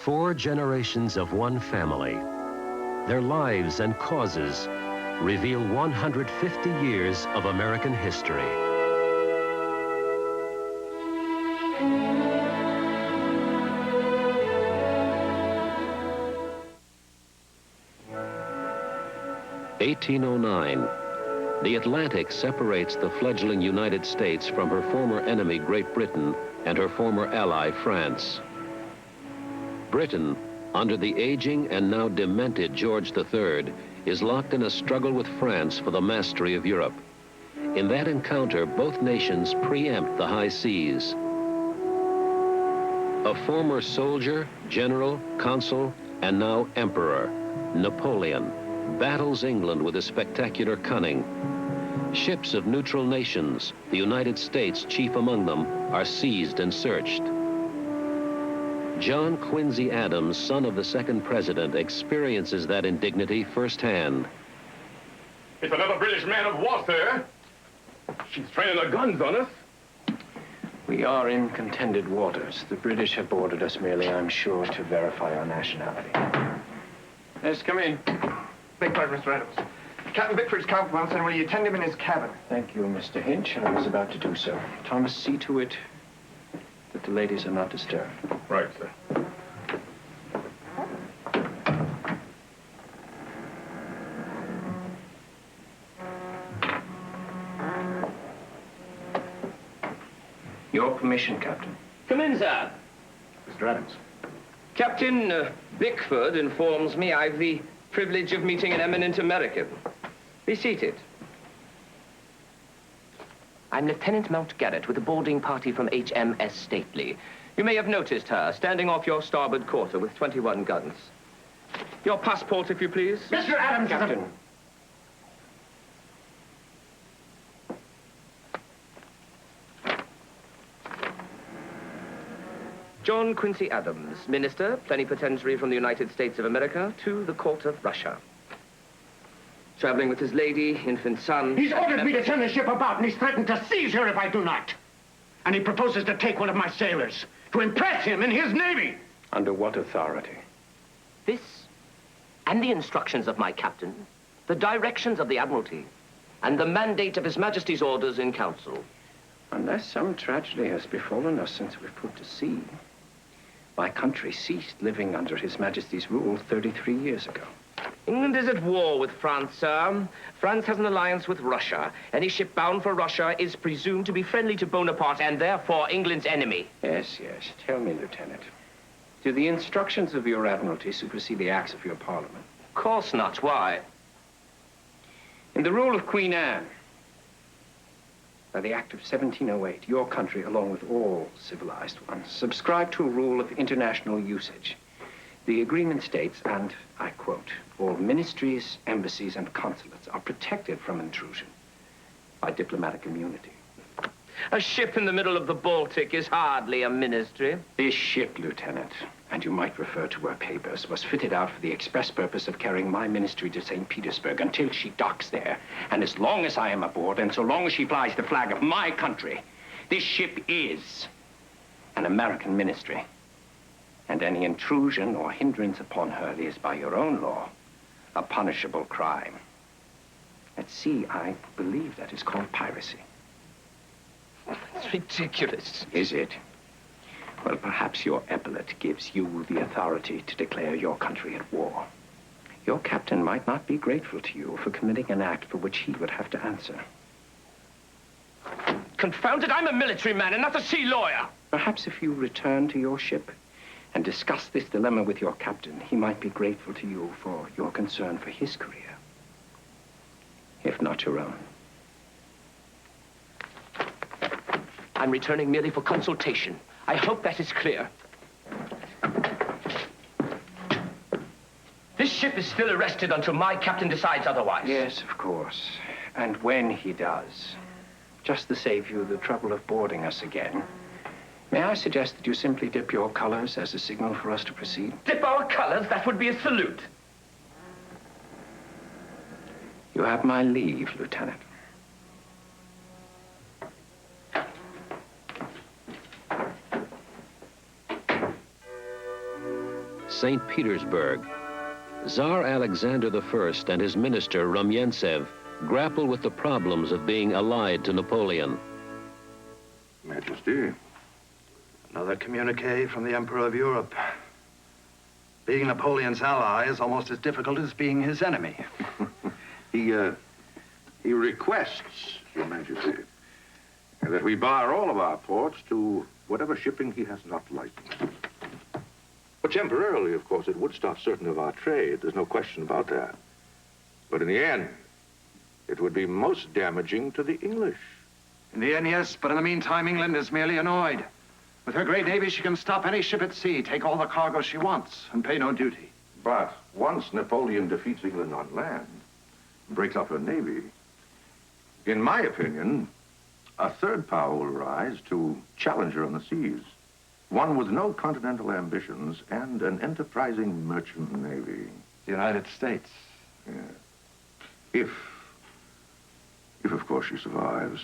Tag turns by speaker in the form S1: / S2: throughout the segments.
S1: 4 generations of one family. Their lives and causes reveal 150 years of American history. (1809). The Atlantic separates the fledgling United States from her former enemy, Great Britain, and her former ally, France. Britain, under the aging and now demented George III, is locked in a struggle with France for the mastery of Europe. In that encounter, both nations preempt the high seas. A former soldier, general, consul, and now emperor, Napoleon, battles England with a spectacular cunning. Ships of neutral nations, the United States chief among them, are seized and searched. John Quincy Adams, son of the second president, experiences that indignity firsthand.
S2: It's another British man of war, sir. She's training her guns on us.
S3: We are in contended waters. The British have boarded us merely, I'm sure, to verify our nationality. Yes, come in.
S4: Beg pardon, Mr. Adams. Captain Bickford's compliment said, will you attend him in his cabin?
S3: Thank you, Mr. Hinch. I was about to do so. Thomas, see to it that the ladies are not disturbed.
S2: Right, sir.
S3: Your permission, Captain.
S5: Come in, sir.
S2: Mr. Adams.
S5: Captain Bickford informs me I've the privilege of meeting an eminent American. Be seated. I'm Lieutenant Mountgarrett with a boarding party from HMS Stately. You may have noticed her standing off your starboard quarter with 21 guns. Your passport, if you please.
S4: Mr. Adams,
S3: Captain.
S5: John Quincy Adams, Minister, Plenipotentiary from the United States of America to the Court of Russia. Traveling with his lady, infant son.
S4: He's ordered me to turn the ship about, and he's threatened to seize her if I do not. And he proposes to take one of my sailors to impress him in his navy.
S3: Under what authority?
S5: This, and the instructions of my captain, the directions of the Admiralty, and the mandate of His Majesty's orders in council.
S3: Unless some tragedy has befallen us since we've put to sea. My country ceased living under His Majesty's rule 33 years ago.
S5: England is at war with France, sir. France has an alliance with Russia. Any ship bound for Russia is presumed to be friendly to Bonaparte and therefore England's enemy.
S3: Yes, yes. Tell me, Lieutenant. Do the instructions of your Admiralty supersede the acts of your Parliament?
S5: Of course not. Why?
S3: In the rule of Queen Anne, by the Act of 1708, your country, along with all civilized ones, subscribed to a rule of international usage. The agreement states, and I quote, all ministries, embassies, and consulates are protected from intrusion by diplomatic immunity.
S5: A ship in the middle of the Baltic is hardly a ministry.
S3: This ship, Lieutenant, and you might refer to her papers, was fitted out for the express purpose of carrying my ministry to St. Petersburg until she docks there. And as long as I am aboard, and so long as she flies the flag of my country, this ship is an American ministry. And any intrusion or hindrance upon her is, by your own law, a punishable crime. At sea, I believe that is called piracy.
S5: It's ridiculous.
S3: Is it? Well, perhaps your epaulet gives you the authority to declare your country at war. Your captain might not be grateful to you for committing an act for which he would have to answer.
S5: Confound it, I'm a military man and not a sea lawyer.
S3: Perhaps if you return to your ship and discuss this dilemma with your captain, he might be grateful to you for your concern for his career, if not your own.
S5: I'm returning merely for consultation. I hope that is clear. This ship is still arrested until my captain decides otherwise.
S3: Yes, of course. And when he does, just to save you the trouble of boarding us again, may I suggest that you simply dip your colors as a signal for us to proceed?
S5: Dip our colors? That would be a salute.
S3: You have my leave, Lieutenant.
S1: St. Petersburg. Tsar Alexander I and his minister, Rumyantsev, grapple with the problems of being allied to Napoleon.
S6: Majesty, another communique from the Emperor of Europe. Being Napoleon's ally is almost as difficult as being his enemy.
S7: He requests, Your Majesty, that we bar all of our ports to whatever shipping he has not licensed. But temporarily, of course, it would stop certain of our trade. There's no question about that. But in the end, it would be most damaging to the English.
S3: In the end, yes, but in the meantime, England is merely annoyed. With her great navy, she can stop any ship at sea, take all the cargo she wants, and pay no duty.
S7: But once Napoleon defeats England on land, breaks up her navy, in my opinion, a third power will rise to challenge her on the seas. One with no continental ambitions and an enterprising merchant navy.
S3: The United States.
S7: Yeah. If of course she survives.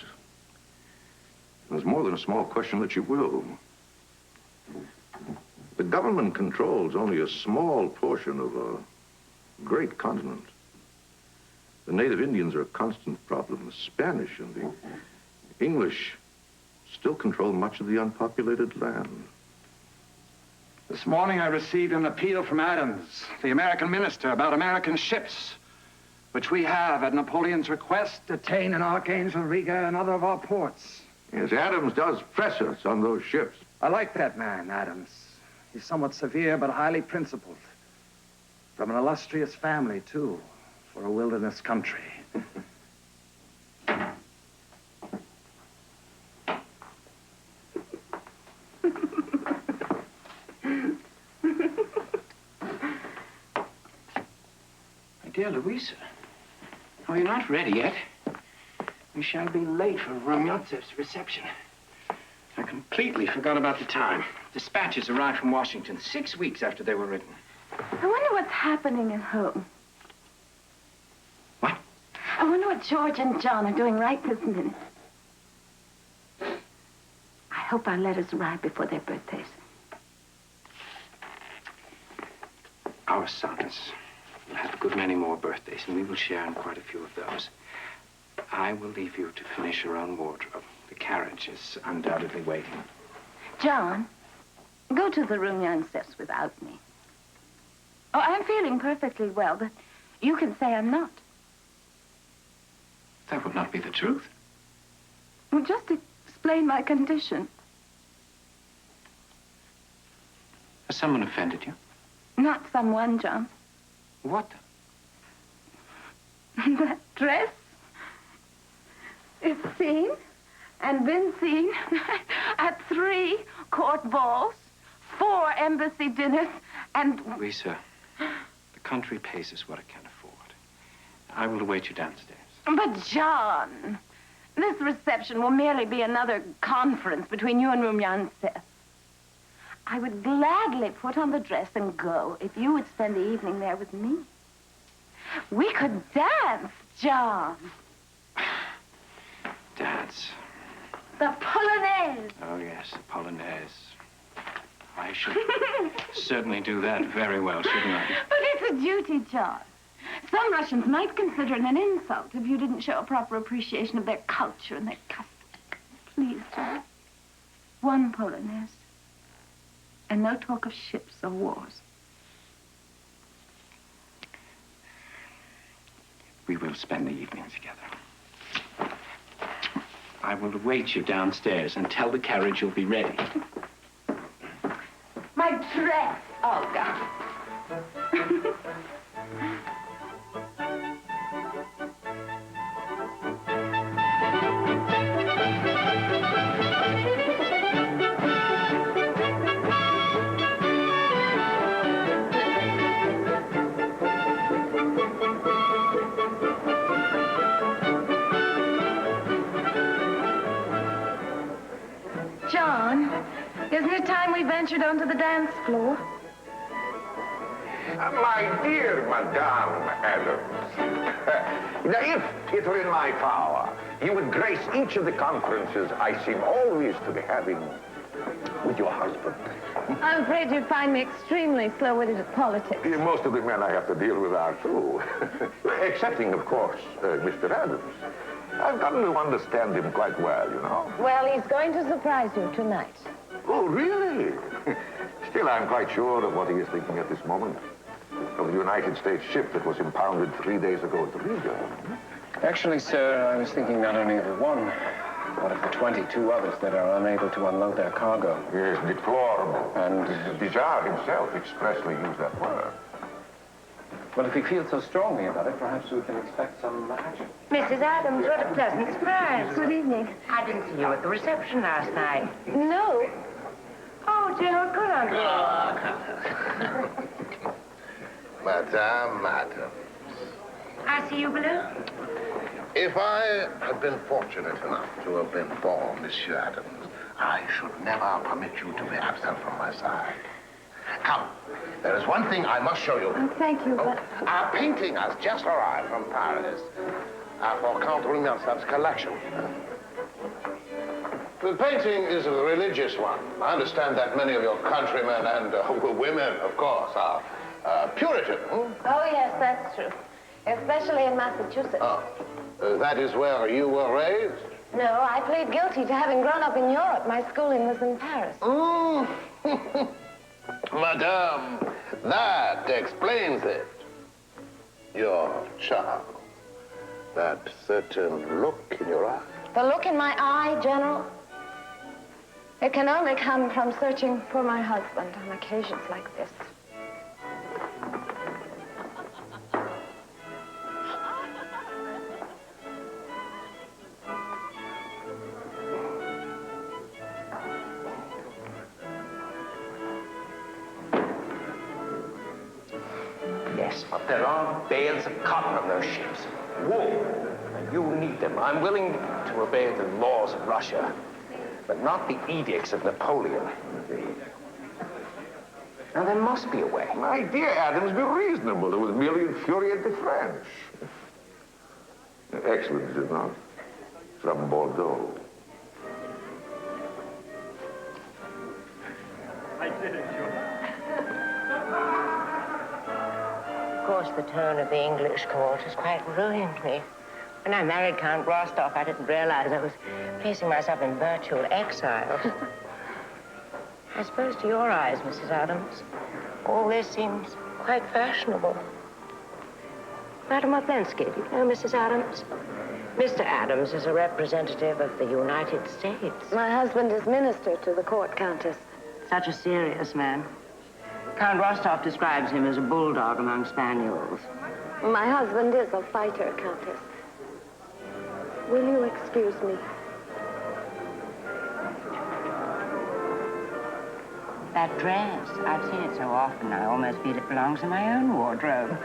S7: There's more than a small question that she will. The government controls only a small portion of a great continent. The native Indians are a constant problem. The Spanish and the English still control much of the unpopulated land.
S3: This morning I received an appeal from Adams, the American minister, about American ships, which we have, at Napoleon's request, detained in Archangel, Riga, and other of our ports.
S7: Yes, Adams does press us on those ships.
S3: I like that man, Adams. He's somewhat severe, but highly principled. From an illustrious family, too, for a wilderness country.
S4: Dear Louisa, oh, you're not ready yet. We shall be late for Rumyantsev's reception. I completely forgot about the time. Dispatches arrived from Washington 6 weeks after they were written.
S8: I wonder what's happening at home.
S4: What?
S8: I wonder what George and John are doing right this minute. I hope our letters arrive before their birthdays.
S4: Our sons will have a good many more birthdays, and we will share in quite a few of those. I will leave you to finish your own wardrobe. The carriage is undoubtedly waiting.
S8: John, go to the Rumyantsevs without me. Oh, I'm feeling perfectly well, but you can say I'm not.
S4: That would not be the truth.
S8: Well, just explain my condition.
S4: Has someone offended you?
S8: Not someone, John.
S4: What?
S8: That dress. It's seen and been seen at 3 court balls, 4 embassy dinners, and...
S4: Lisa, the country pays us what it can afford. I will await you downstairs.
S8: But, John, this reception will merely be another conference between you and Rumyantsev. I would gladly put on the dress and go if you would spend the evening there with me. We could dance, John.
S4: Dance.
S8: The Polonaise.
S4: Oh, yes, the Polonaise. I should certainly do that very well, shouldn't I?
S8: But it's a duty, John. Some Russians might consider it an insult if you didn't show a proper appreciation of their culture and their customs. Please, John. 1 Polonaise. And no talk of ships or wars.
S4: We will spend the evening together. I will await you downstairs and tell the carriage you'll be ready.
S8: My dress, Olga. John, isn't it time we ventured onto the dance floor?
S7: My dear Madame Adams, now if it were in my power, you would grace each of the conferences I seem always to be having with your husband.
S8: I'm afraid you find me extremely slow-witted at politics.
S7: Most of the men I have to deal with are, too. Excepting, of course, Mr. Adams. I've gotten to understand him quite well, you know.
S8: Well, he's going to surprise you tonight.
S7: Oh, really? Still, I'm quite sure of what he is thinking at this moment. Of the United States ship that was impounded 3 days ago at the Riga.
S4: Actually, sir, I was thinking not only of the one, but of the 22 others that are unable to unload their cargo.
S7: Yes, deplorable.
S4: And
S7: the Tsar himself expressly used that word.
S4: well, if he feels so strongly about it, perhaps we can expect some action.
S9: Mrs. Adams, what a pleasant surprise.
S8: Good evening.
S9: I didn't see you at the reception last night.
S8: No.
S9: Oh, General Coulant.
S10: Madame.
S9: I see you, Blue.
S10: If I had been fortunate enough to have been born, Monsieur Adams, I should never permit you to be absent from my side. Come, there is one thing I must show you.
S8: Thank you, but...
S10: Our painting has just arrived from Paris for Count Rumyansev's collection. The painting is a religious one. I understand that many of your countrymen and women, of course, are Puritan.
S8: Oh, yes, that's true. Especially in Massachusetts.
S10: Oh, that is where you were raised?
S8: No, I plead guilty to having grown up in Europe. My schooling was in Paris.
S10: Madame, that explains it. Your charm. That certain look in your eye.
S8: The look in my eye, General, it can only come from searching for my husband on occasions like this.
S3: Yes, but there are bales of cotton on those ships. Wool. And you need them. I'm willing to obey the laws of Russia, but not the edicts of Napoleon. Now, there must be a way.
S7: My dear Adams, be reasonable. It would merely infuriate the French. Excellent, is it not? From Bordeaux.
S9: Of course, the tone of the English court has quite ruined me. When I married Count Rostov, I didn't realize I was placing myself in virtual exile. I suppose to your eyes, Mrs. Adams, all this seems quite fashionable. Madam Oplensky, do you know Mrs. Adams? Mr. Adams is a representative of the United States.
S8: My husband is minister to the court, Countess.
S9: Such a serious man. Count Rostov describes him as a bulldog among spaniels.
S8: My husband is a fighter, Countess. Will you excuse me?
S9: That dress, I've seen it so often, I almost feel it belongs in my own wardrobe.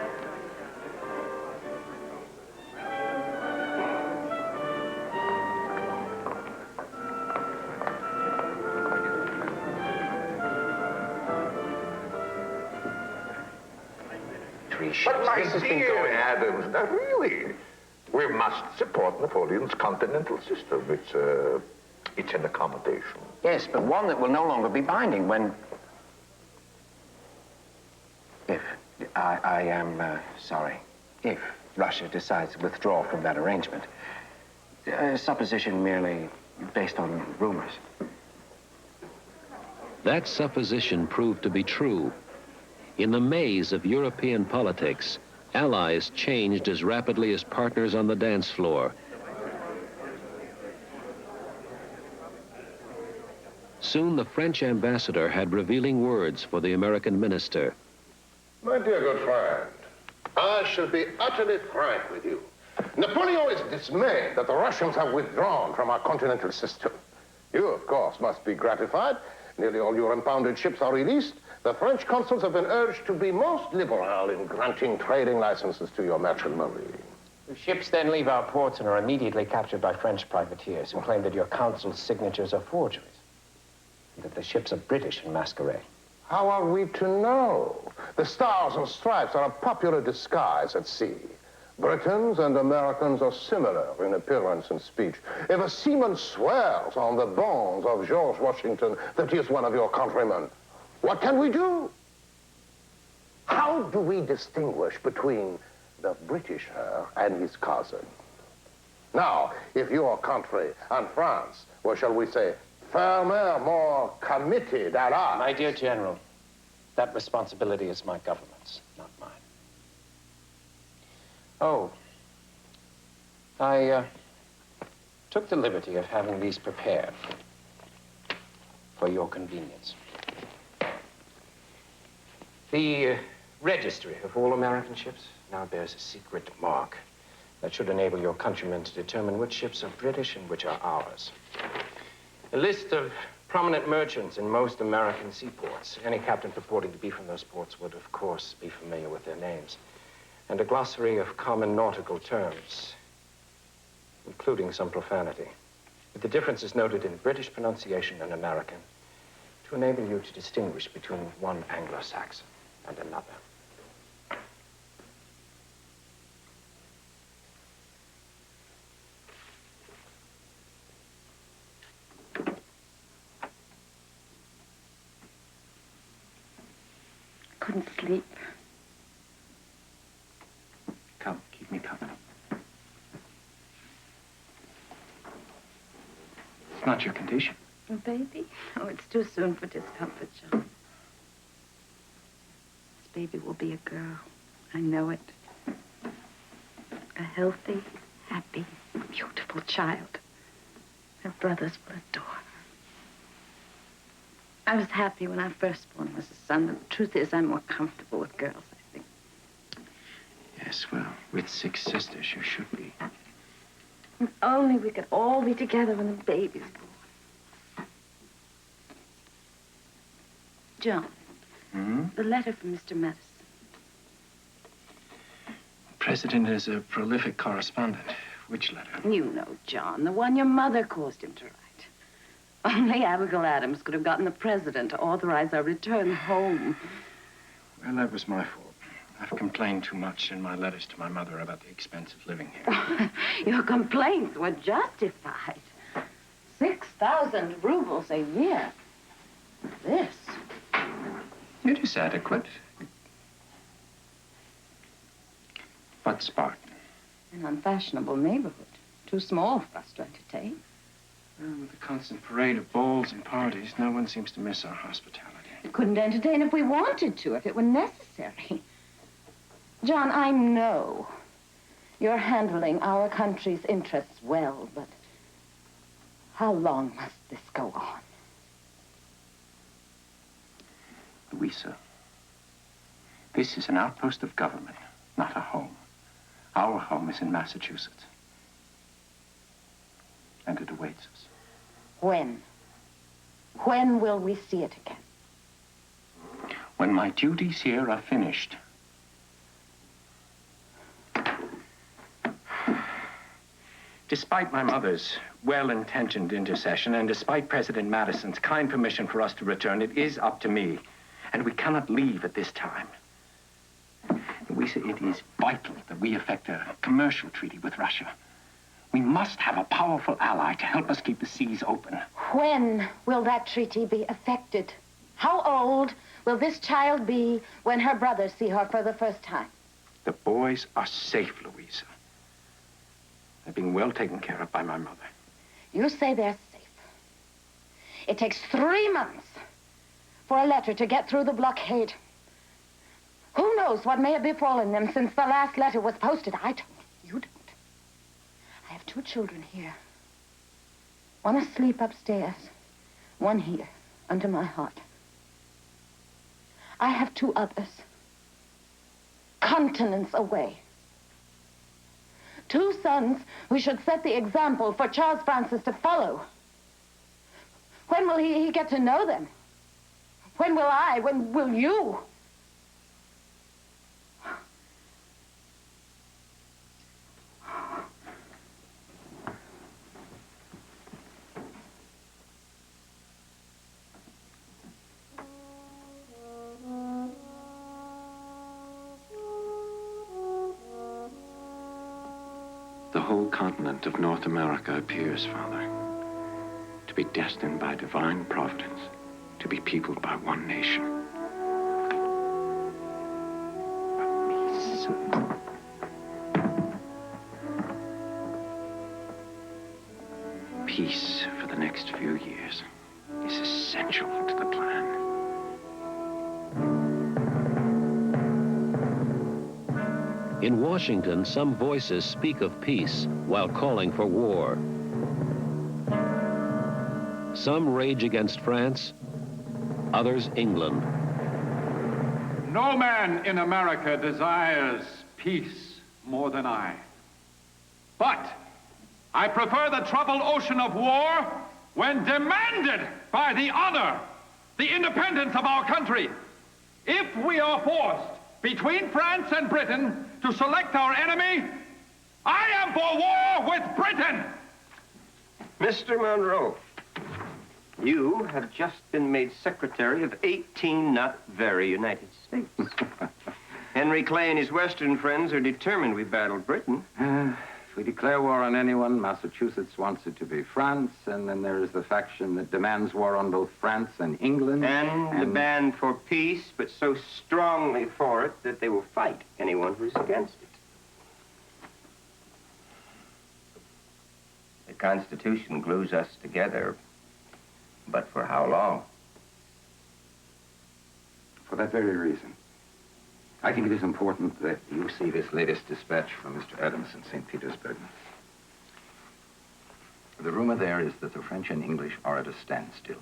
S7: But my dear Adams, now really, we must support Napoleon's continental system. It's an accommodation.
S4: Yes, but one that will no longer be binding when... If, I am sorry, if Russia decides to withdraw from that arrangement. A supposition merely based on rumors.
S1: That supposition proved to be true. In the maze of European politics, allies changed as rapidly as partners on the dance floor. Soon the French ambassador had revealing words for the American minister.
S10: My dear good friend, I shall be utterly frank with you. Napoleon is dismayed that the Russians have withdrawn from our continental system. You, of course, must be gratified. Nearly all your impounded ships are released. The French consuls have been urged to be most liberal in granting trading licenses to your merchant marine.
S4: The ships then leave our ports and are immediately captured by French privateers who claim that your consul's signatures are forgeries. And that the ships are British in masquerade.
S10: How are we to know? The stars and stripes are a popular disguise at sea. Britons and Americans are similar in appearance and speech. If a seaman swears on the bones of George Washington that he is one of your countrymen, what can we do? How do we distinguish between the Britisher and his cousin? Now, if your country and France were, shall we say, firmer, more committed allies...
S3: My dear General, that responsibility is my government's, not mine. Oh, I took the liberty of having these prepared for your convenience. The registry of all American ships now bears a secret mark that should enable your countrymen to determine which ships are British and which are ours. A list of prominent merchants in most American seaports. Any captain purporting to be from those ports would, of course, be familiar with their names. And a glossary of common nautical terms, including some profanity, with the differences noted in British pronunciation and American, to enable you to distinguish between one Anglo-Saxon and another.
S8: Couldn't sleep.
S3: Come, keep me company. It's not your condition.
S8: Oh, baby? Oh, it's too soon for discomfort, John. This baby will be a girl. I know it. A healthy, happy, beautiful child. Her brothers will adore her. I was happy when our firstborn was a son. The truth is, I'm more comfortable with girls, I think.
S3: Yes, well, with 6 sisters, you should be.
S8: If only we could all be together when the baby's born. John, the letter from Mr. Madison.
S3: The President is a prolific correspondent. Which letter?
S8: You know, John, the one your mother caused him to write. Only Abigail Adams could have gotten the president to authorize our return home.
S3: Well, that was my fault. I've complained too much in my letters to my mother about the expense of living here.
S8: Your complaints were justified. 6,000 rubles a year. This.
S3: It is adequate. But Spartan.
S8: An unfashionable neighborhood. Too small for us to entertain.
S3: Well, with the constant parade of balls and parties, no one seems to miss our hospitality.
S8: We couldn't entertain if we wanted to, if it were necessary. John, I know you're handling our country's interests well, but how long must this go on?
S3: Louisa, this is an outpost of government, not a home. Our home is in Massachusetts. And it awaits us.
S8: When? When will we see it again?
S3: When my duties here are finished. Despite my mother's well-intentioned intercession and despite President Madison's kind permission for us to return, it is up to me. And we cannot leave at this time. Louisa, it is vital that we effect a commercial treaty with Russia. We must have a powerful ally to help us keep the seas open.
S8: When will that treaty be effected? How old will this child be when her brothers see her for the first time?
S3: The boys are safe, Louisa. They're being well taken care of by my mother.
S8: You say they're safe. It takes 3 months for a letter to get through the blockade. Who knows what may have befallen them since the last letter was posted? I don't. You don't. I have 2 children here. One asleep upstairs, one here, under my heart. I have 2 others, continents away. 2 sons who should set the example for Charles Francis to follow. When will he get to know them? When will I? When will you?
S3: The whole continent of North America appears, Father, to be destined by divine providence to be peopled by one nation. Peace for the next few years is essential to the plan.
S1: In Washington, some voices speak of peace while calling for war. Some rage against France, others England.
S11: No man in America desires peace more than I. But I prefer the troubled ocean of war when demanded by the honor, the independence of our country. If we are forced between France and Britain to select our enemy, I am for war with Britain.
S4: Mr. Monroe, you have just been made Secretary of 18 not very United States. Henry Clay and his Western friends are determined we battle Britain.
S12: If we declare war on anyone, Massachusetts wants it to be France, and then there is the faction that demands war on both France and England.
S4: And demand for peace, but so strongly for it that they will fight anyone who's against it. The Constitution glues us together, but for how long?
S12: For that very reason, I think it is important that you see this latest dispatch from Mr. Adams in St. Petersburg. The rumor there is that the French and English are at a standstill.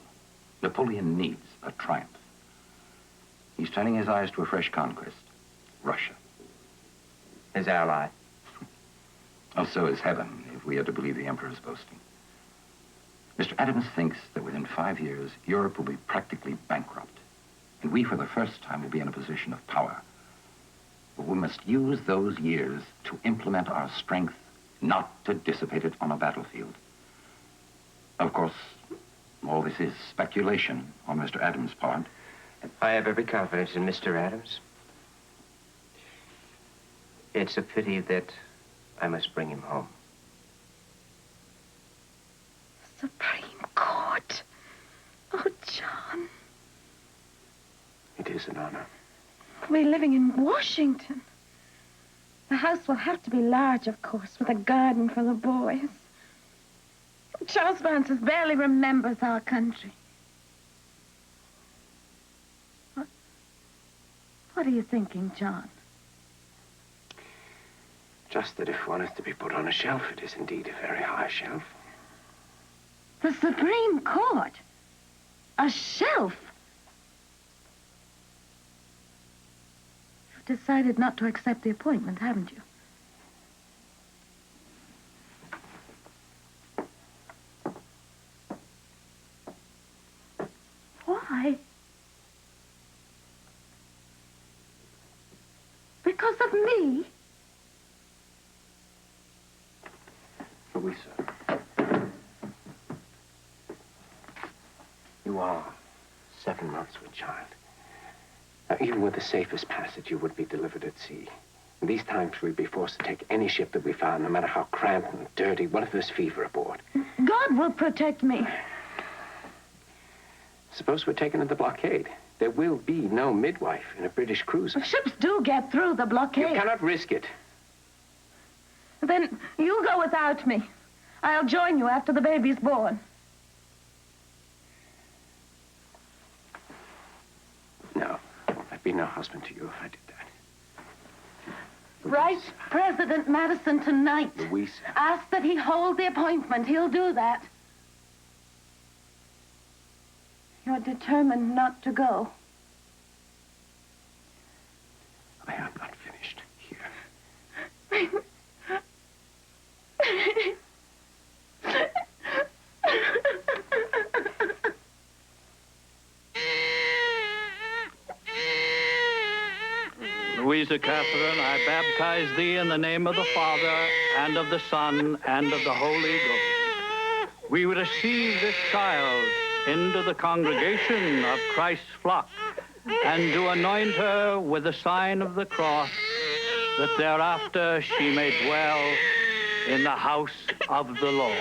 S12: Napoleon needs a triumph. He's turning his eyes to a fresh conquest, Russia.
S4: His ally.
S12: Oh, so is heaven, if we are to believe the Emperor's boasting. Mr. Adams thinks that within 5 years, Europe will be practically bankrupt, and we, for the first time, will be in a position of power. But we must use those years to implement our strength, not to dissipate it on a battlefield. Of course, all this is speculation on Mr. Adams' part.
S4: I have every confidence in Mr. Adams. It's a pity that I must bring him home.
S8: Supreme Court. Oh, John.
S4: It is an honor.
S8: We're living in Washington. The house will have to be large, of course, with a garden for the boys. Charles Francis barely remembers our country. What are you thinking, John?
S4: Just that if one is to be put on a shelf, it is indeed a very high shelf.
S8: The Supreme Court? A shelf? You've decided not to accept the appointment, haven't you? Why? Because of me?
S4: Louisa, you are 7 months with child. Now, even with the safest passage, you would be delivered at sea. In these times, we'd be forced to take any ship that we found, no matter how cramped and dirty. What if there's fever aboard?
S8: God will protect me.
S4: Suppose we're taken into blockade. There will be no midwife in a British cruiser.
S8: Ships do get through the blockade.
S4: You cannot risk it.
S8: Then you go without me. I'll join you after the baby's born.
S4: No, I'd be no husband to you if I did that.
S8: Write President Madison tonight.
S4: Louisa.
S8: Ask that he hold the appointment. He'll do that. You're determined not to go.
S4: I am not finished here.
S13: Louisa Catherine, I baptize thee in the name of the Father, and of the Son, and of the Holy Ghost. We receive this child into the congregation of Christ's flock, and to anoint her with the sign of the cross, that thereafter she may dwell in the house of the Lord.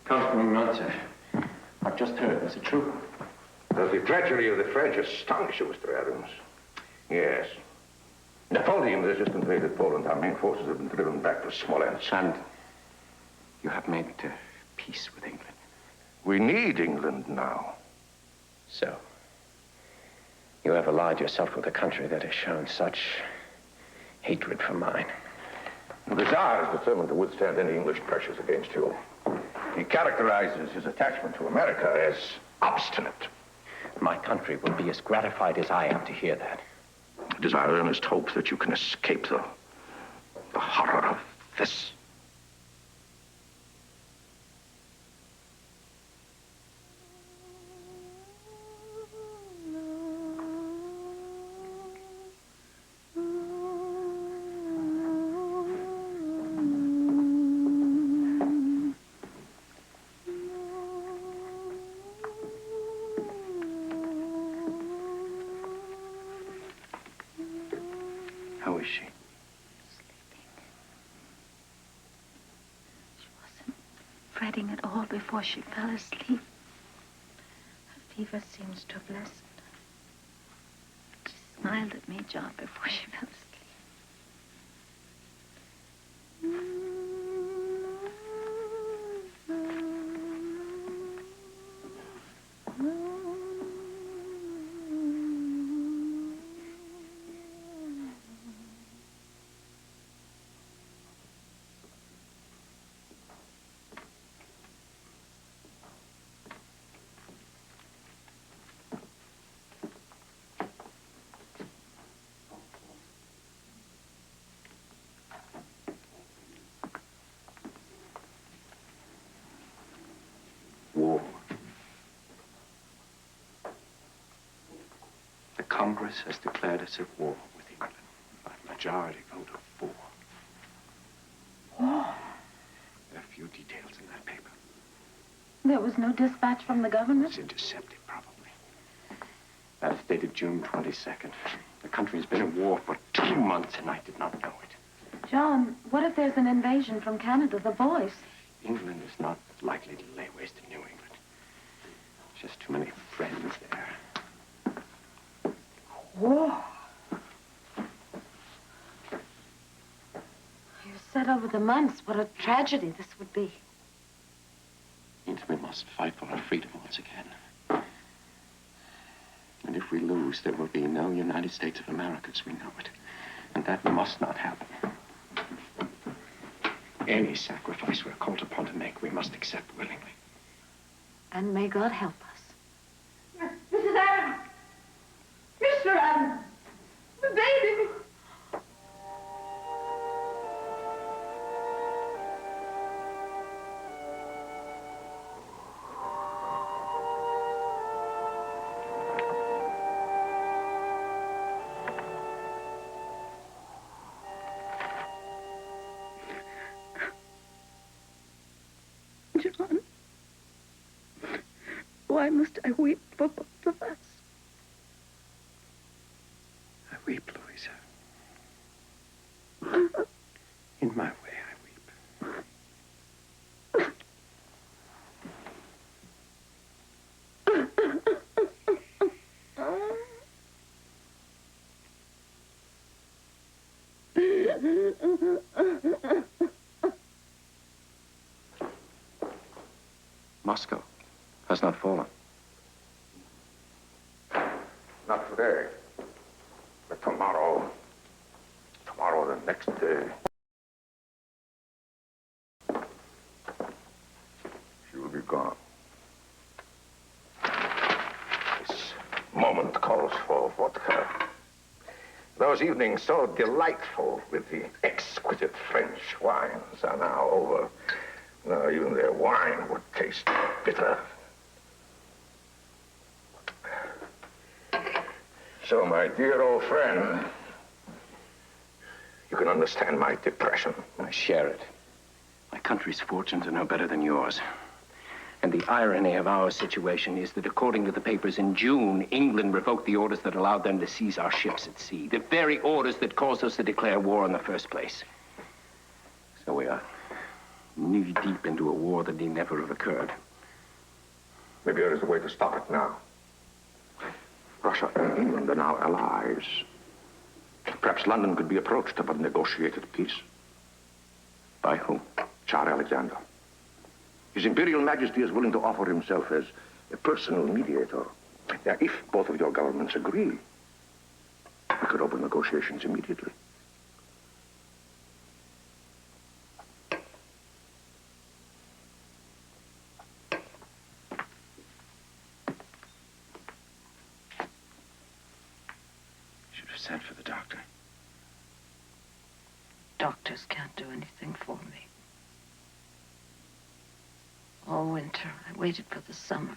S3: Count, sir. I've just heard. Is it true?
S7: Does the treachery of the French astonish you, Mr. Adams? Yes. Napoleon has just invaded Poland. Our main forces have been driven back to Smolensk.
S3: And you have made peace with England.
S7: We need England now.
S3: So, you have allied yourself with a country that has shown such hatred for mine.
S7: The Tsar is determined to withstand any English pressures against you. He characterizes his attachment to America as obstinate.
S3: My country will be as gratified as I am to hear that.
S7: It is our earnest hope that you can escape the horror of this.
S3: How is she?
S8: Sleeping. She wasn't fretting at all before she fell asleep. Her fever seems to have lessened. She smiled at me, John, before she fell asleep.
S3: War. The Congress has declared us at war with England by majority vote of 4.
S8: War?
S3: There are few details in that paper.
S8: There was no dispatch from the government?
S3: It's intercepted, probably. That is dated June 22nd. The country has been at war for 2 months, and I did not know it.
S8: John, what if there's an invasion from Canada, the boys?
S3: England is not likely to lay waste to New England. Just too many friends there.
S8: War? You said over the months what a tragedy this would be.
S3: Means we must fight for our freedom once again. And if we lose, there will be no United States of America as we know it. And that must not happen. Any sacrifice we're called upon to make, we must accept willingly.
S8: And may God help us.
S14: Mrs. Adams! Mr. Adams! The baby!
S8: John, why must I weep for both of us?
S3: I weep, Louisa. In my way, I weep. Moscow has not fallen.
S7: Not today, but tomorrow. Tomorrow, the next day. She will be gone. This moment calls for vodka. Those evenings so delightful with the exquisite French wines are now over. Now even their wine would taste bitter. So, my dear old friend, you can understand my depression.
S3: I share it. My country's fortunes are no better than yours. And the irony of our situation is that according to the papers in June, England revoked the orders that allowed them to seize our ships at sea. The very orders that caused us to declare war in the first place. So we are knee-deep into a war that need never have occurred.
S7: Maybe there is a way to stop it now. Russia and England are now allies. Perhaps London could be approached about a negotiated peace.
S3: By whom?
S7: Tsar Alexander. His Imperial Majesty is willing to offer himself as a personal mediator. Now, if both of your governments agree, we could open negotiations immediately.
S3: Should have sent for the doctor.
S8: Doctors can't do anything for me. All winter, I waited for the summer.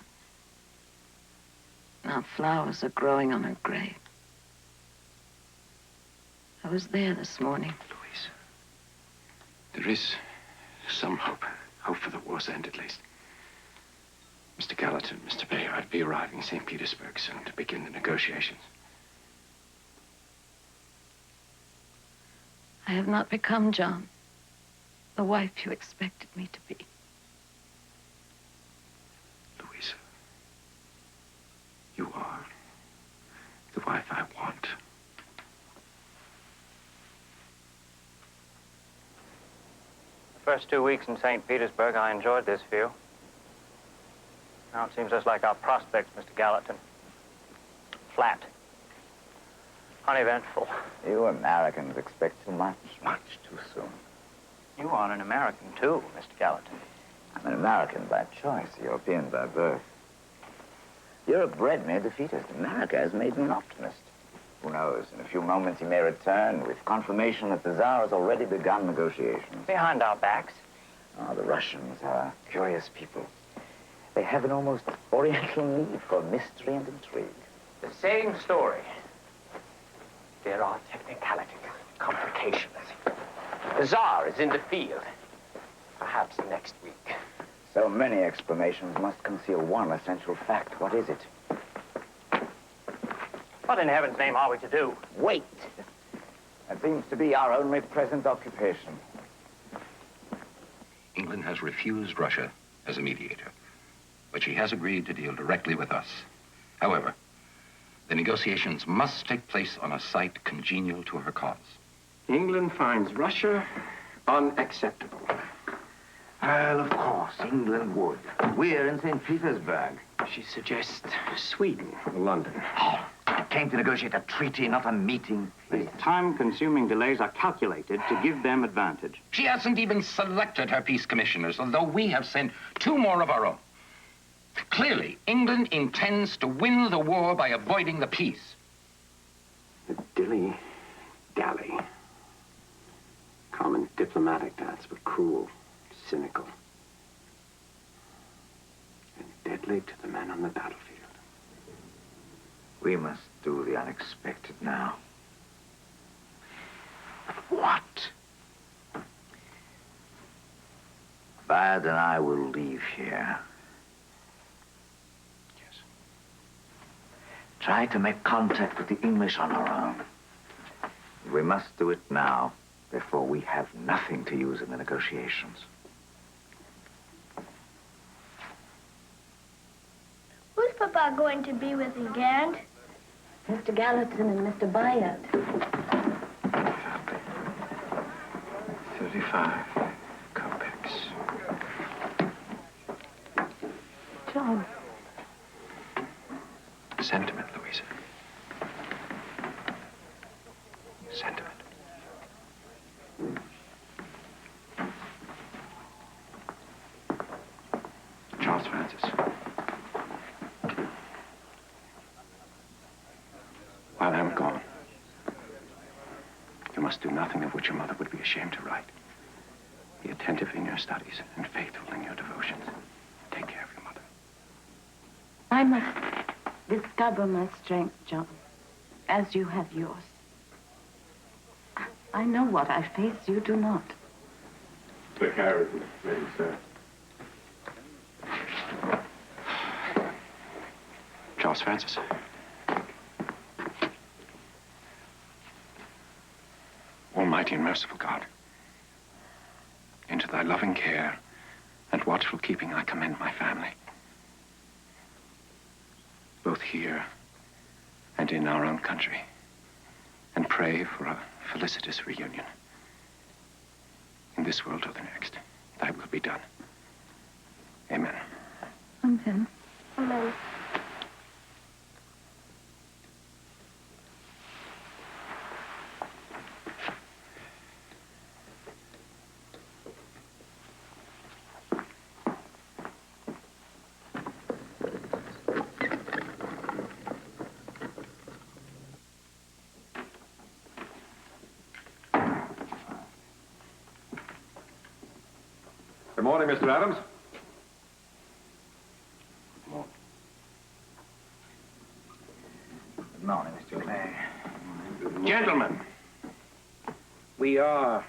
S8: Now flowers are growing on her grave. I was there this morning.
S3: Louise, there is some hope. Hope for the war's end, at least. Mr. Gallatin, Mr. Bayer, I'd be arriving in St. Petersburg soon to begin the negotiations.
S8: I have not become, John, the wife you expected me to be.
S3: Louisa, you are the wife I want.
S15: The first 2 weeks in St. Petersburg, I enjoyed this view. Now it seems just like our prospects, Mr. Gallatin. Flat. Uneventful.
S16: You Americans expect too much too soon.
S15: You are an American, too, Mr. Gallatin.
S16: I'm an American by choice, European by birth. Europe bred me a defeatist. America has made me an optimist. Who knows? In a few moments he may return with confirmation that the Tsar has already begun negotiations.
S15: Behind our backs.
S16: Oh, the Russians are curious people. They have an almost oriental need for mystery and intrigue.
S15: The same story. There are technicalities, complications. The Tsar is in the field. Perhaps next week.
S16: So many explanations must conceal one essential fact. What is it?
S15: What in heaven's name are we to do?
S16: Wait. That seems to be our only present occupation.
S12: England has refused Russia as a mediator, but she has agreed to deal directly with us. However, the negotiations must take place on a site congenial to her cause.
S3: England finds Russia unacceptable.
S16: Well, of course, England would. We're in St. Petersburg.
S3: She suggests Sweden, London.
S16: Oh, I came to negotiate a treaty, not a meeting.
S15: These time-consuming delays are calculated to give them advantage.
S12: She hasn't even selected her peace commissioners, although we have sent 2 more of our own. Clearly, England intends to win the war by avoiding the peace.
S3: The dilly-dally. Common diplomatic dance, but cruel, cynical, and deadly to the men on the battlefield.
S16: We must do the unexpected now. What? Bad and I will leave here.
S3: Yes.
S16: Try to make contact with the English on our own. We must do it now, before we have nothing to use in the negotiations.
S17: Who's Papa going to be with again?
S8: Mr. Gallatin and Mr. Bayard.
S3: 35 kopecks.
S8: John.
S3: Sentiment, Louisa. Sentiment. Charles Francis. While I'm gone, you must do nothing of which your mother would be ashamed to write. Be attentive in your studies and faithful in your devotions. Take care of your mother.
S8: I must discover my strength, John, as you have yours. I know what I face, you do not.
S7: The carriage is ready, sir.
S4: Charles Francis. Almighty and merciful God, into thy loving care and watchful keeping I commend my family, both here and in our own country, and pray for a felicitous reunion. In this world or the next, thy will be done. Amen.
S8: Amen. Amen.
S2: Good morning, Mr. Adams.
S16: Good morning, Mr. Clay.
S4: Gentlemen, we are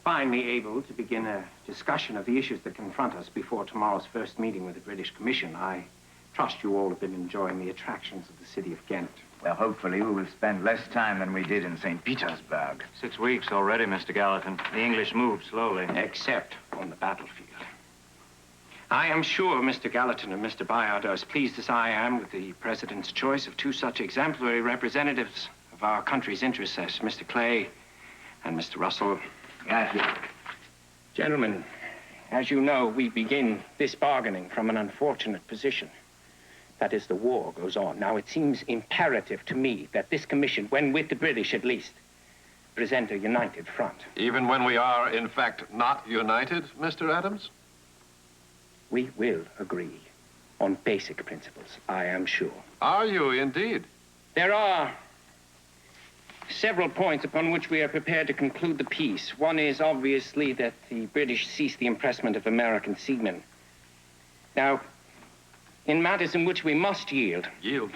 S4: finally able to begin a discussion of the issues that confront us before tomorrow's first meeting with the British Commission. I trust you all have been enjoying the attractions of the city of Ghent.
S16: Well, hopefully we will spend less time than we did in St. Petersburg.
S18: 6 weeks already, Mr. Gallatin. The English move slowly.
S4: Except on the battlefield. I am sure Mr. Gallatin and Mr. Bayard are as pleased as I am with the President's choice of two such exemplary representatives of our country's interests as Mr. Clay and Mr. Russell.
S16: Yes.
S4: Gentlemen, as you know, we begin this bargaining from an unfortunate position. That is, the war goes on. Now, it seems imperative to me that this commission, when with the British at least, present a united front.
S19: Even when we are, in fact, not united, Mr. Adams?
S4: We will agree on basic principles, I am sure.
S19: Are you indeed?
S4: There are several points upon which we are prepared to conclude the peace. One is obviously that the British cease the impressment of American seamen. Now, in matters in which we must yield.
S19: Yield?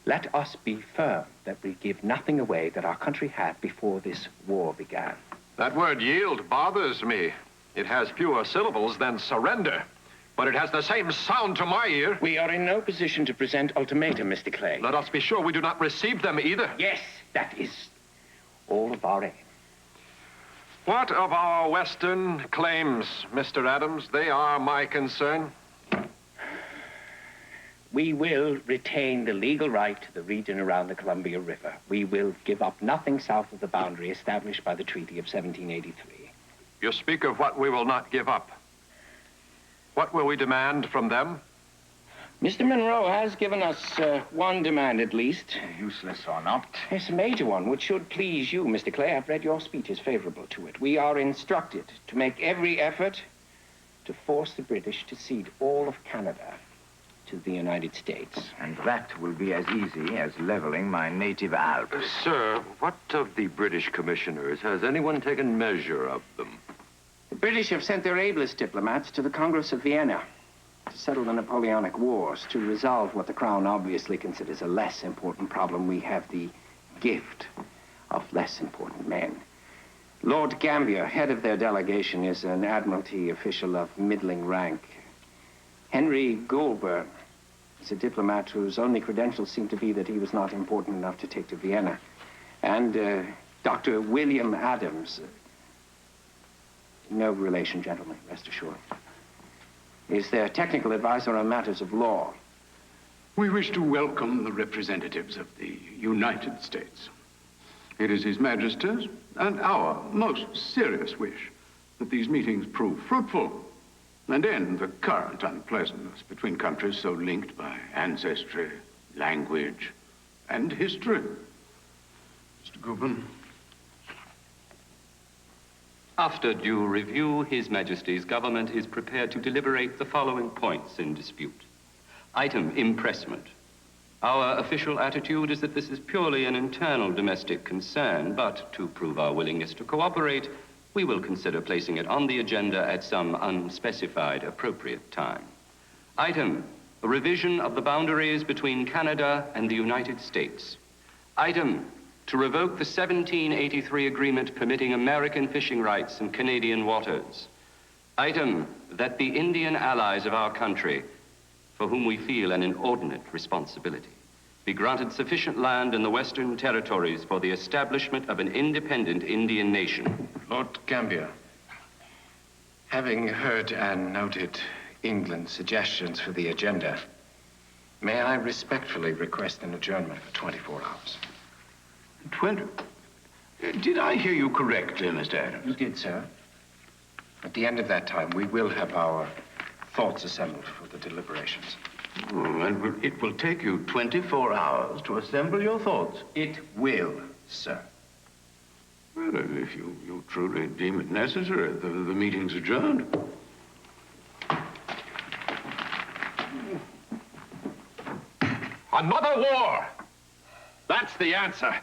S4: Let us be firm that we give nothing away that our country had before this war began.
S19: That word yield bothers me. It has fewer syllables than surrender, but it has the same sound to my ear.
S4: We are in no position to present ultimatum, Mr. Clay.
S19: Let us be sure we do not receive them either.
S4: Yes, that is all of our aim.
S19: What of our Western claims, Mr. Adams? They are my concern.
S4: We will retain the legal right to the region around the Columbia River. We will give up nothing south of the boundary established by the Treaty of 1783.
S19: You speak of what we will not give up. What will we demand from them?
S4: Mr. Monroe has given us one demand at least.
S16: Useless or not.
S4: It's a major one, which should please you, Mr. Clay. I've read your speeches favorable to it. We are instructed to make every effort to force the British to cede all of Canada to the United States.
S16: And that will be as easy as leveling my native Alps.
S19: Sir, what of the British commissioners? Has anyone taken measure of them?
S4: The British have sent their ablest diplomats to the Congress of Vienna to settle the Napoleonic Wars, to resolve what the Crown obviously considers a less important problem. We have the gift of less important men. Lord Gambier, head of their delegation, is an Admiralty official of middling rank. Henry Goulburn is a diplomat whose only credentials seem to be that he was not important enough to take to Vienna. And Dr. William Adams, no relation, gentlemen, rest assured, is their technical advisor on matters of law.
S11: We wish to welcome the representatives of the United States. It is His Majesty's and our most serious wish that these meetings prove fruitful and end the current unpleasantness between countries so linked by ancestry, language, and history. Mr. Goulburn.
S20: After due review, His Majesty's government is prepared to deliberate the following points in dispute. Item, impressment. Our official attitude is that this is purely an internal domestic concern, but to prove our willingness to cooperate, we will consider placing it on the agenda at some unspecified appropriate time. Item, a revision of the boundaries between Canada and the United States. Item, to revoke the 1783 agreement permitting American fishing rights in Canadian waters. Item, that the Indian allies of our country, for whom we feel an inordinate responsibility, be granted sufficient land in the Western Territories for the establishment of an independent Indian nation.
S3: Lord Gambier, having heard and noted England's suggestions for the agenda, may I respectfully request an adjournment for 24 hours?
S4: 20? Did I hear you correctly, Mr. Adams?
S3: You did, sir. At the end of that time, we will have our thoughts assembled for the deliberations.
S4: Oh, and it will take you 24 hours to assemble your thoughts?
S3: It will, sir.
S4: Well, if you truly deem it necessary, the meeting's adjourned.
S2: Another war! That's the answer.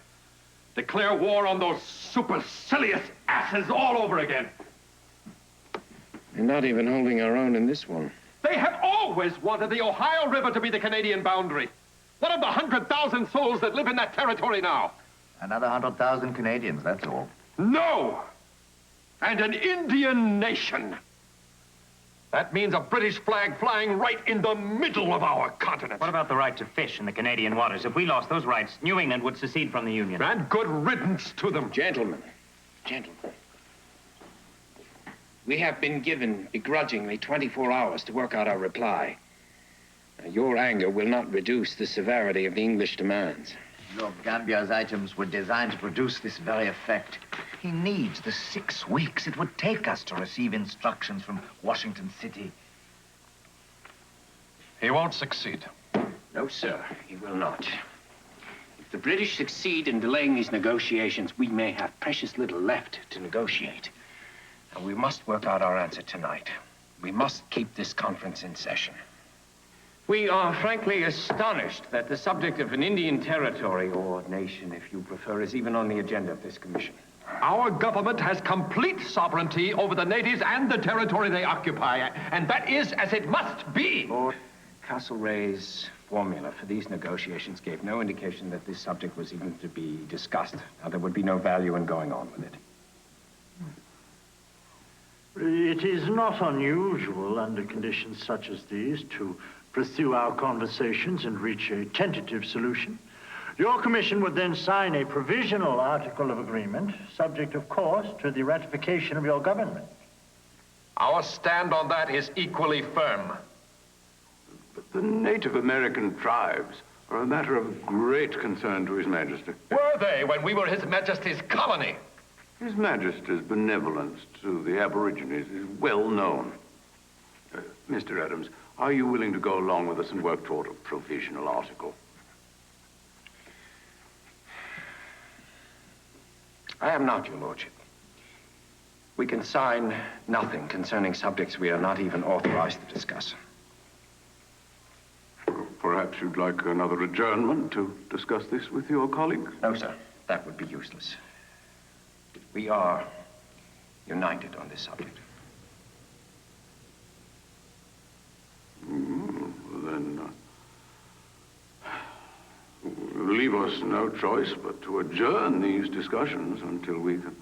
S2: Declare war on those supercilious asses all over again.
S3: We're not even holding our own in this one.
S2: They have always wanted the Ohio River to be the Canadian boundary. What of the 100,000 souls that live in that territory now?
S16: Another 100,000 Canadians, that's all.
S2: No! And an Indian nation. That means a British flag flying right in the middle of our continent.
S18: What about the right to fish in the Canadian waters? If we lost those rights, New England would secede from the Union.
S2: And good riddance to them.
S3: Gentlemen. We have been given begrudgingly 24 hours to work out our reply. Now, your anger will not reduce the severity of the English demands.
S16: Lord Gambier's items were designed to produce this very effect. He needs the 6 weeks it would take us to receive instructions from Washington City.
S19: He won't succeed.
S3: No, sir, he will not. If the British succeed in delaying these negotiations, we may have precious little left to negotiate. And we must work out our answer tonight. We must keep this conference in session. We are frankly astonished that the subject of an Indian territory, or nation, if you prefer, is even on the agenda of this commission.
S2: Our government has complete sovereignty over the natives and the territory they occupy, and that is as it must be.
S3: Lord Castlereagh's formula for these negotiations gave no indication that this subject was even to be discussed. Now, there would be no value in going on with it.
S13: It is not unusual under conditions such as these to pursue our conversations and reach a tentative solution. Your commission would then sign a provisional article of agreement, subject, of course, to the ratification of your government.
S19: Our stand on that is equally firm.
S4: But the Native American tribes are a matter of great concern to His Majesty.
S19: Were they when we were His Majesty's colony?
S4: His Majesty's benevolence to the Aborigines is well known. Mr. Adams, are you willing to go along with us and work toward a provisional article?
S3: I am not, your lordship. We can sign nothing concerning subjects we are not even authorized to discuss.
S4: Perhaps you'd like another adjournment to discuss this with your colleagues?
S3: No, sir. That would be useless. We are united on this subject.
S4: Then leave us no choice but to adjourn these discussions until we can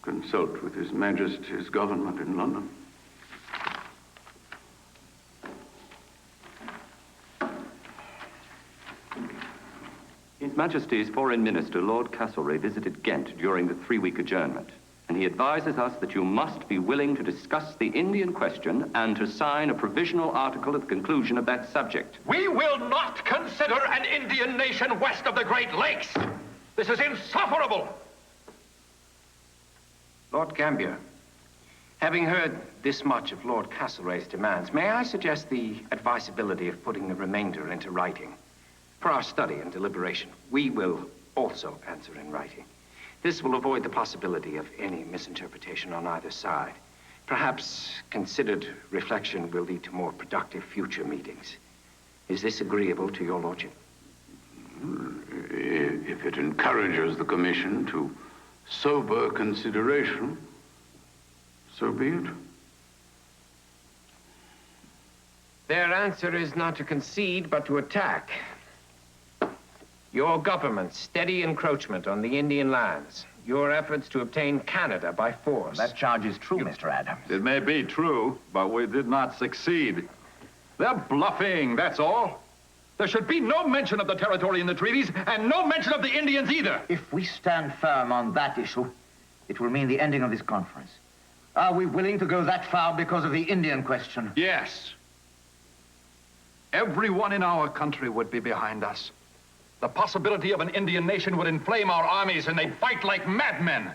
S4: consult with His Majesty's government in London.
S20: His Majesty's Foreign Minister, Lord Castlereagh, visited Ghent during the 3-week adjournment, and he advises us that you must be willing to discuss the Indian question and to sign a provisional article at the conclusion of that subject.
S2: We will not consider an Indian nation west of the Great Lakes. This is insufferable.
S3: Lord Gambier, having heard this much of Lord Castlereagh's demands, may I suggest the advisability of putting the remainder into writing? For our study and deliberation, we will also answer in writing. This will avoid the possibility of any misinterpretation on either side. Perhaps considered reflection will lead to more productive future meetings. Is this agreeable to your lordship?
S4: If it encourages the commission to sober consideration, so be it.
S3: Their answer is not to concede, but to attack. Your government's steady encroachment on the Indian lands, your efforts to obtain Canada by force.
S16: That charge is true, Mr. Adams.
S11: It may be true, but we did not succeed. They're bluffing, that's all. There should be no mention of the territory in the treaties, and no mention of the Indians either.
S21: If we stand firm on that issue, it will mean the ending of this conference. Are we willing to go that far because of the Indian question?
S11: Yes. Everyone in our country would be behind us. The possibility of an Indian nation would inflame our armies, and they'd fight like madmen.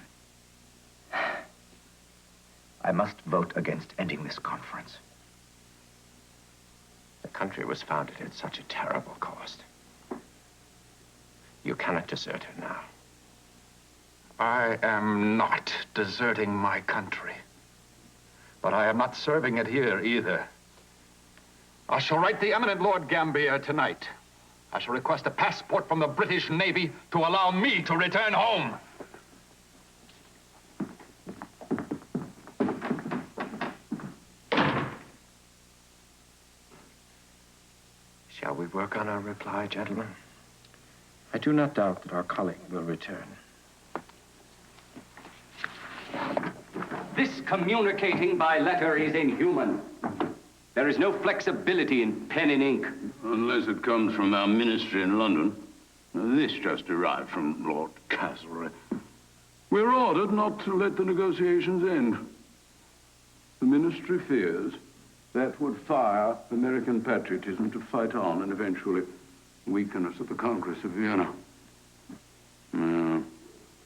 S3: I must vote against ending this conference. The country was founded at such a terrible cost. You cannot desert her now.
S11: I am not deserting my country. But I am not serving it here either. I shall write the eminent Lord Gambier tonight. I shall request a passport from the British Navy to allow me to return home.
S3: Shall we work on our reply, gentlemen? I do not doubt that our colleague will return.
S20: This communicating by letter is inhuman. There is no flexibility in pen and ink.
S22: Unless it comes from our ministry in London. This just arrived from Lord Castlereagh. We're ordered not to let the negotiations end. The ministry fears that would fire American patriotism to fight on and eventually weaken us at the Congress of Vienna.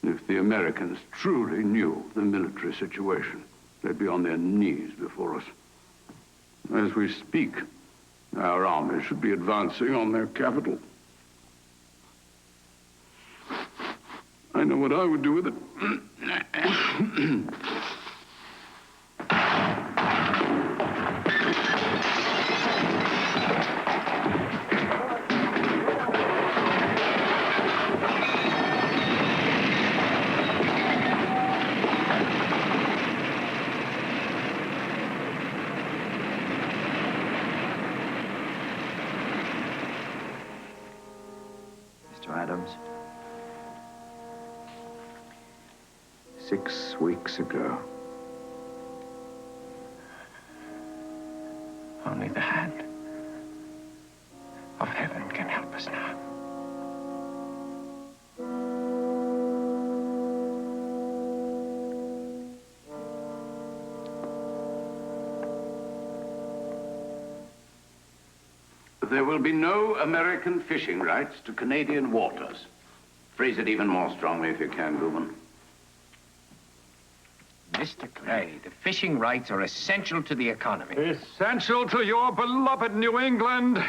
S22: If the Americans truly knew the military situation, they'd be on their knees before us. As we speak, our army should be advancing on their capital. I know what I would do with it.
S3: Adams. 6 weeks ago. Only the hand of heaven can help us now.
S22: There will be no American fishing rights to Canadian waters. Phrase it even more strongly if you can, Goulman.
S3: Mr. Krey, the fishing rights are essential to the economy.
S11: Essential to your beloved New England.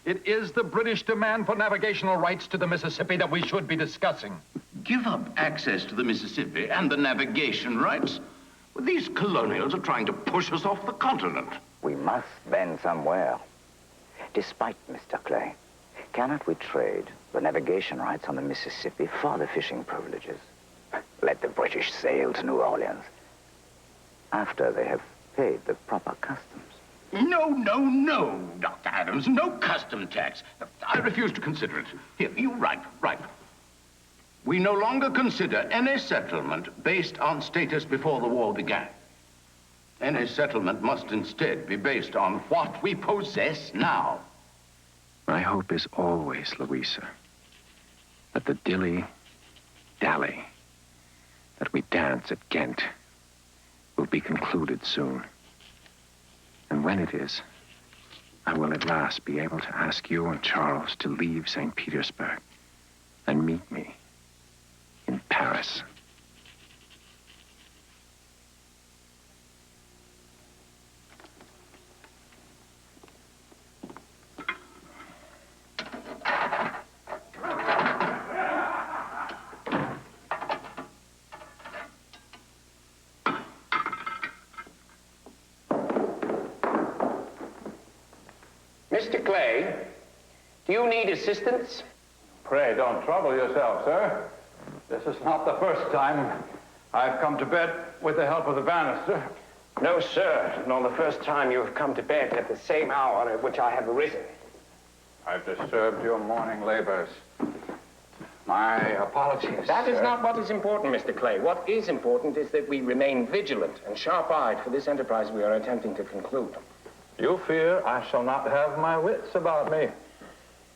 S11: It is the British demand for navigational rights to the Mississippi that we should be discussing.
S22: Give up access to the Mississippi and the navigation rights? Well, these colonials are trying to push us off the continent.
S16: We must bend somewhere. Despite Mr. Krey, cannot we trade the navigation rights on the Mississippi for the fishing privileges? Let the British sail to New Orleans after they have paid the proper customs.
S22: No, Dr. Adams. No custom tax. I refuse to consider it. Here, you write. We no longer consider any settlement based on status before the war began. Any settlement must instead be based on what we possess now.
S3: My hope is always, Louisa, that the dilly-dally that we dance at Ghent will be concluded soon. And when it is, I will at last be able to ask you and Charles to leave St. Petersburg and meet me in Paris.
S4: Mr. Krey, do you need assistance?
S11: Pray, don't trouble yourself, sir. This is not the first time I've come to bed with the help of the banister.
S4: No, sir, nor the first time you have come to bed at the same hour at which I have arisen.
S11: I've disturbed your morning labors. My apologies,
S4: That is
S11: sir.
S4: not what is important, Mr. Krey. What is important is that we remain vigilant and sharp-eyed for this enterprise we are attempting to conclude.
S11: You fear I shall not have my wits about me.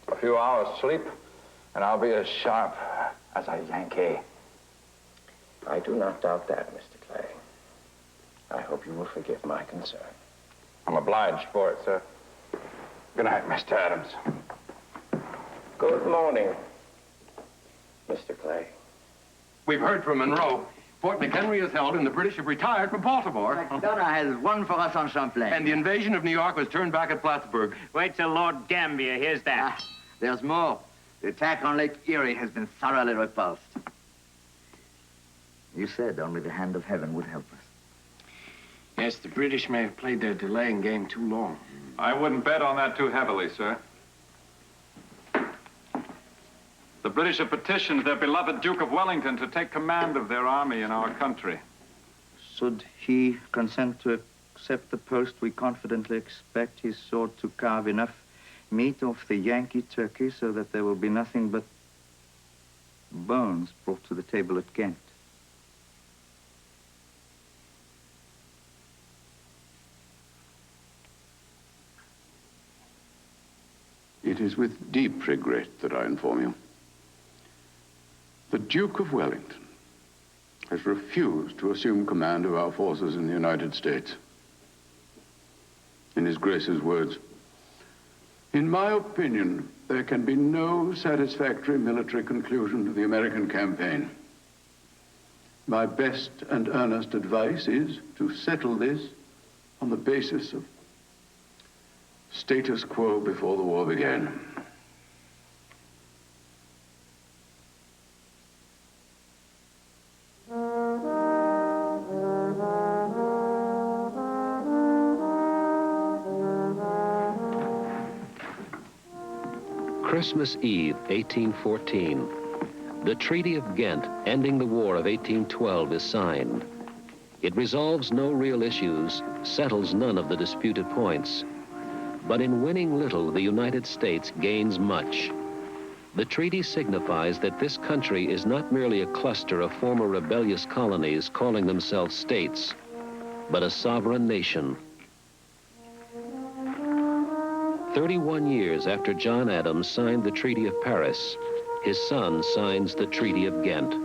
S11: A few hours sleep, and I'll be as sharp as a Yankee.
S3: I do not doubt that, Mr. Clay. I hope you will forgive my concern.
S11: I'm obliged for it, sir. Good night, Mr. Adams.
S3: Good morning, Mr. Clay.
S2: We've heard from Monroe. Fort McHenry is held, and the British have retired from Baltimore.
S21: McDonough has won for us on Champlain.
S2: And the invasion of New York was turned back at Plattsburgh.
S18: Wait till Lord Gambier hears that.
S21: There's more. The attack on Lake Erie has been thoroughly repulsed. You said only the hand of heaven would help us.
S4: Yes, the British may have played their delaying game too long.
S11: I wouldn't bet on that too heavily, sir. The British have petitioned their beloved Duke of Wellington to take command of their army in our country.
S21: Should he consent to accept the post, we confidently expect his sword to carve enough meat off the Yankee turkey so that there will be nothing but bones brought to the table at Ghent.
S22: It is with deep regret that I inform you. The Duke of Wellington has refused to assume command of our forces in the United States. In His Grace's words, in my opinion, there can be no satisfactory military conclusion to the American campaign. My best and earnest advice is to settle this on the basis of status quo before the war began.
S1: Christmas Eve, 1814. The Treaty of Ghent, ending the War of 1812, is signed. It resolves no real issues, settles none of the disputed points. But in winning little, the United States gains much. The treaty signifies that this country is not merely a cluster of former rebellious colonies calling themselves states, but a sovereign nation. 31 years after John Adams signed the Treaty of Paris, his son signs the Treaty of Ghent.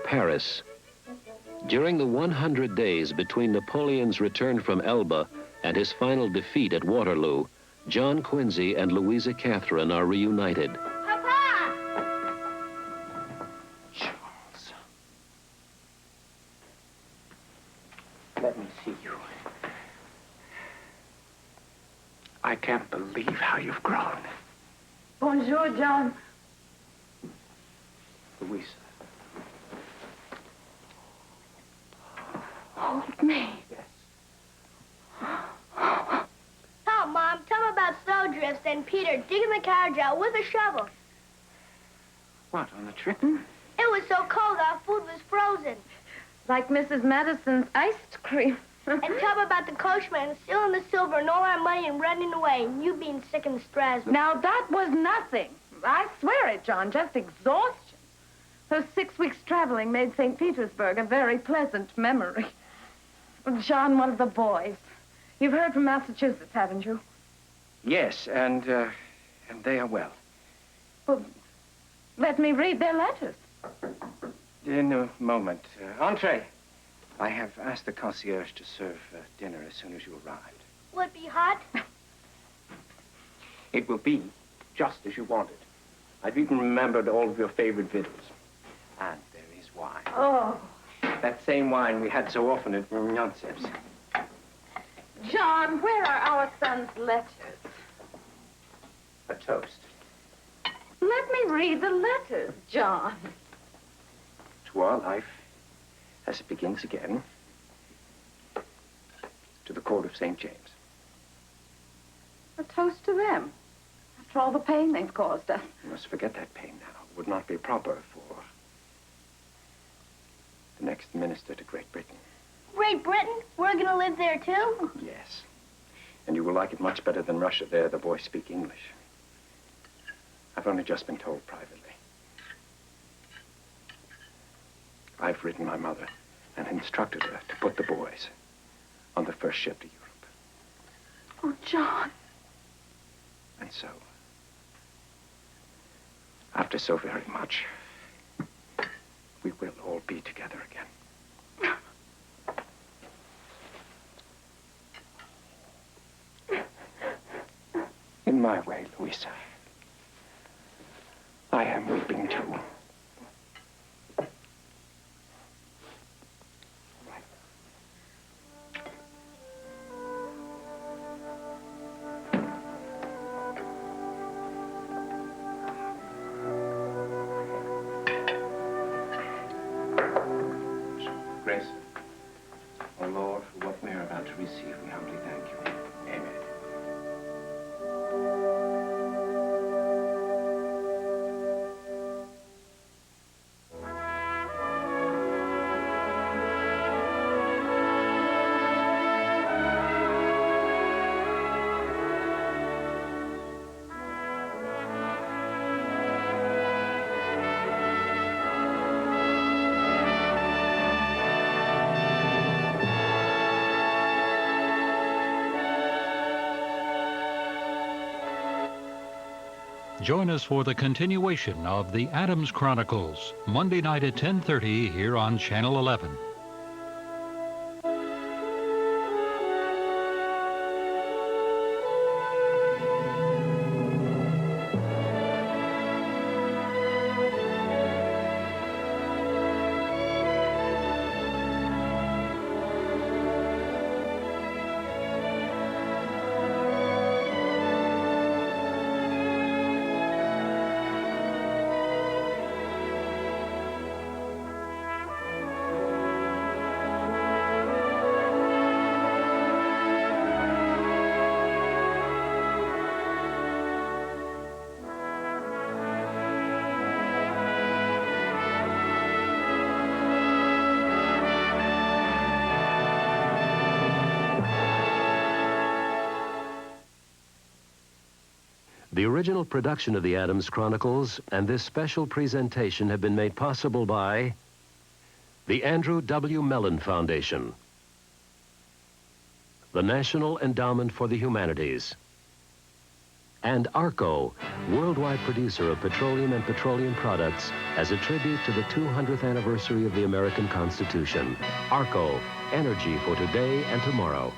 S1: Paris. During the 100 days between Napoleon's return from Elba and his final defeat at Waterloo, John Quincy and Louisa Catherine are reunited.
S17: Papa!
S3: Charles. Let me see you. I can't believe how you've grown.
S8: Bonjour, John.
S3: Louisa.
S8: Hold me.
S17: Oh, Mom, tell me about snowdrifts and Peter digging the carriage out with a shovel.
S4: What, on the trip?
S17: It was so cold our food was frozen.
S8: Like Mrs. Madison's iced cream.
S17: And tell me about the coachman stealing the silver and all our money and running away, and you being sick in Strasbourg.
S8: Now, that was nothing. I swear it, John, just exhaustion. Those 6 weeks traveling made St. Petersburg a very pleasant memory. John, one of the boys. You've heard from Massachusetts, haven't you?
S3: Yes, and they are well.
S8: Well, let me read their letters.
S3: In a moment. Entree. I have asked the concierge to serve dinner as soon as you arrived.
S17: Will it be hot?
S3: It will be just as you wanted. I've even remembered all of your favorite victuals. And there is wine.
S8: Oh.
S3: That same wine we had so often at Rumyantsev's.
S8: John, where are our son's letters?
S3: A toast.
S8: Let me read the letters, John.
S3: To our life as it begins again. To the court of St. James.
S8: A toast to them. After all the pain they've caused us.
S3: You must forget that pain now. It would not be proper for the next minister to Great Britain.
S17: Great Britain? We're going to live there, too?
S3: Yes. And you will like it much better than Russia. There, the boys speak English. I've only just been told privately. I've written my mother and instructed her to put the boys on the first ship to Europe.
S14: Oh, John.
S3: And so, after so very much, we will all be together again. In my way, Louisa, I am weeping too. Grace, O Lord, for what we are about to receive, we humbly thank you. Amen.
S5: Join us for the continuation of the Adams Chronicles, Monday night at 10:30 here on Channel 11.
S1: The original production of the Adams Chronicles and this special presentation have been made possible by the Andrew W. Mellon Foundation, the National Endowment for the Humanities, and ARCO, worldwide producer of petroleum and petroleum products, as a tribute to the 200th anniversary of the American Constitution. ARCO, energy for today and tomorrow.